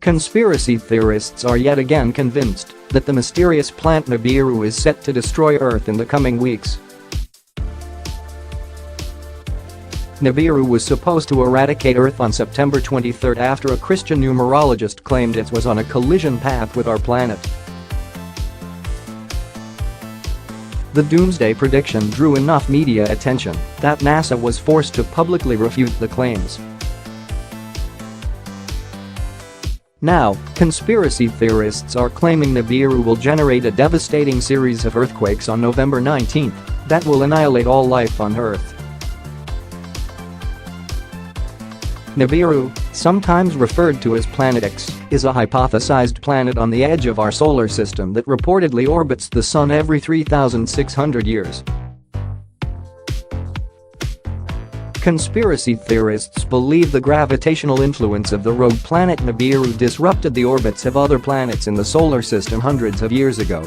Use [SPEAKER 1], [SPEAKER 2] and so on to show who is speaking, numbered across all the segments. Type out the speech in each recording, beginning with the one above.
[SPEAKER 1] Conspiracy theorists are yet again convinced that the mysterious plant Nibiru is set to destroy Earth in the coming weeks. Nibiru was supposed to eradicate Earth on September 23 after a Christian numerologist claimed it was on a collision path with our planet. The doomsday prediction drew enough media attention that NASA was forced to publicly refute the claims. Now, conspiracy theorists are claiming Nibiru will generate a devastating series of earthquakes on November 19 that will annihilate all life on Earth. Nibiru, sometimes referred to as Planet X, is a hypothesized planet on the edge of our solar system that reportedly orbits the Sun every 3,600 years. Conspiracy theorists believe the gravitational influence of the rogue planet Nibiru disrupted the orbits of other planets in the solar system hundreds of years ago.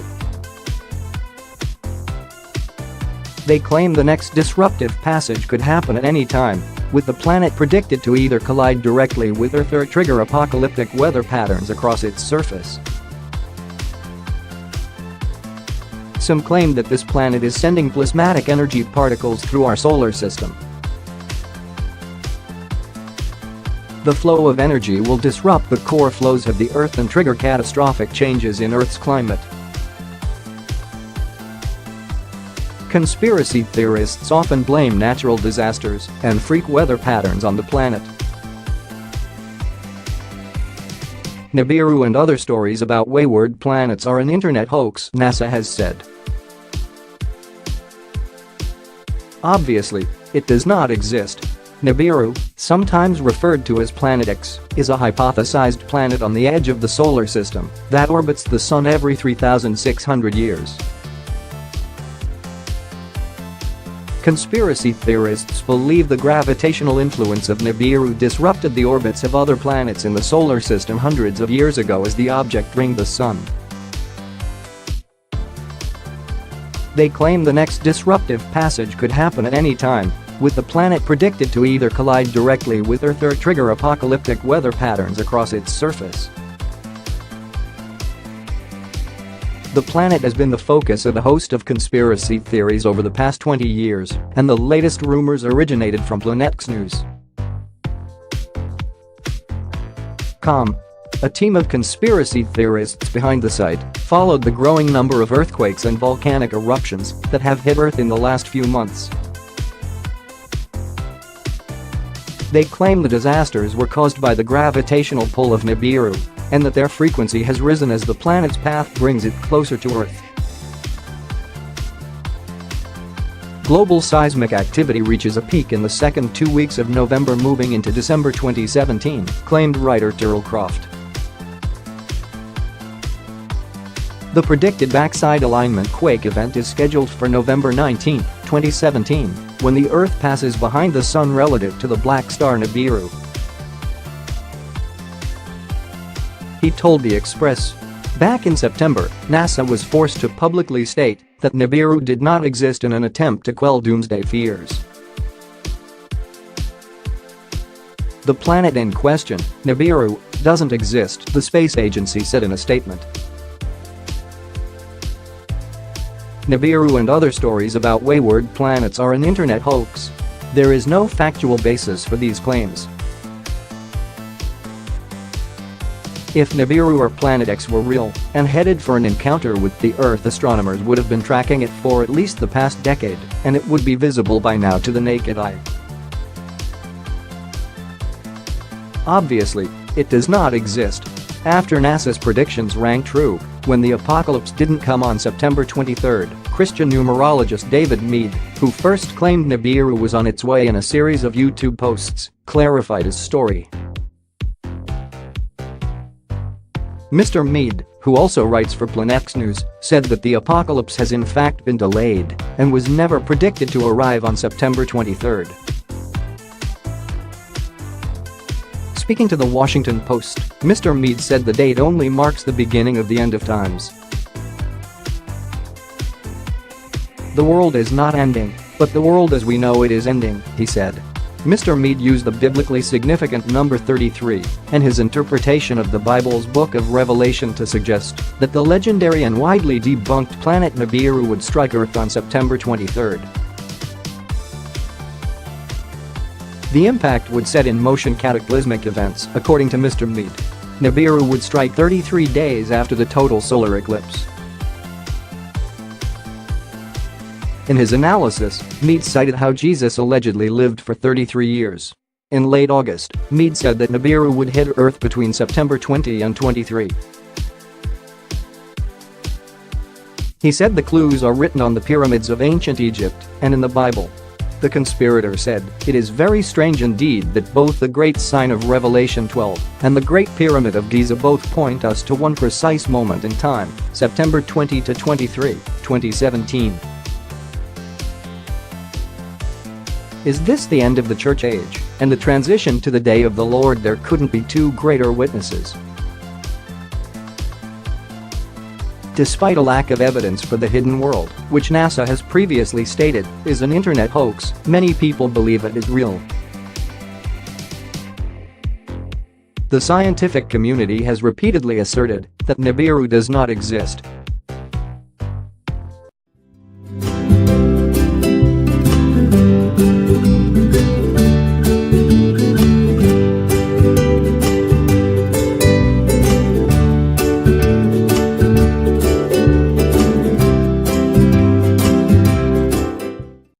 [SPEAKER 1] They claim the next disruptive passage could happen at any time, with the planet predicted to either collide directly with Earth or trigger apocalyptic weather patterns across its surface. Some claim that this planet is sending plasmatic energy particles through our solar system. The flow of energy will disrupt the core flows of the Earth and trigger catastrophic changes in Earth's climate. Conspiracy theorists often blame natural disasters and freak weather patterns on the planet. Nibiru and other stories about wayward planets are an internet hoax, NASA has said. Obviously, it does not exist. Nibiru, sometimes referred to as Planet X, is a hypothesized planet on the edge of the solar system that orbits the Sun every 3,600 years. Conspiracy theorists believe the gravitational influence of Nibiru disrupted the orbits of other planets in the solar system hundreds of years ago as the object ringed the Sun. They claim the next disruptive passage could happen at any time, with the planet predicted to either collide directly with Earth or trigger apocalyptic weather patterns across its surface. The planet has been the focus of a host of conspiracy theories over the past 20 years, and the latest rumors originated from planetxnews. A team of conspiracy theorists behind the site followed the growing number of earthquakes and volcanic eruptions that have hit Earth in the last few months. They claim the disasters were caused by the gravitational pull of Nibiru, and that their frequency has risen as the planet's path brings it closer to Earth. Global seismic activity reaches a peak in the second 2 weeks of November moving into December 2017, claimed writer Tyrrell Croft. The predicted backside alignment quake event is scheduled for November 19, 2017, when the Earth passes behind the Sun relative to the black star Nibiru. He told The Express. Back in September, NASA was forced to publicly state that Nibiru did not exist in an attempt to quell doomsday fears. The planet in question, Nibiru, doesn't exist, the space agency said in a statement. Nibiru and other stories about wayward planets are an internet hoax. There is no factual basis for these claims. If Nibiru or Planet X were real and headed for an encounter with the Earth, astronomers would have been tracking it for at least the past decade, and it would be visible by now to the naked eye. Obviously, it does not exist. After NASA's predictions rang true, when the apocalypse didn't come on September 23, Christian numerologist David Meade, who first claimed Nibiru was on its way in a series of YouTube posts, clarified his story. Mr. Meade, who also writes for planetxnews, said that the apocalypse has in fact been delayed and was never predicted to arrive on September 23. Speaking to the Washington Post, Mr. Meade said the date only marks the beginning of the end of times. The world is not ending, but the world as we know it is ending, he said. Mr. Mead used the biblically significant number 33 and his interpretation of the Bible's Book of Revelation to suggest that the legendary and widely debunked planet Nibiru would strike Earth on September 23. The impact would set in motion cataclysmic events, according to Mr. Mead. Nibiru would strike 33 days after the total solar eclipse. In his analysis, Mead cited how Jesus allegedly lived for 33 years. In late August, Mead said that Nibiru would hit Earth between September 20 and 23. He said the clues are written on the pyramids of ancient Egypt and in the Bible. The conspirator said, "It is very strange indeed that both the Great Sign of Revelation 12 and the Great Pyramid of Giza both point us to one precise moment in time, September 20 to 23, 2017. Is this the end of the church age and the transition to the day of the Lord? There couldn't be two greater witnesses." Despite a lack of evidence for the hidden world, which NASA has previously stated is an internet hoax, many people believe it is real. The scientific community has repeatedly asserted that Nibiru does not exist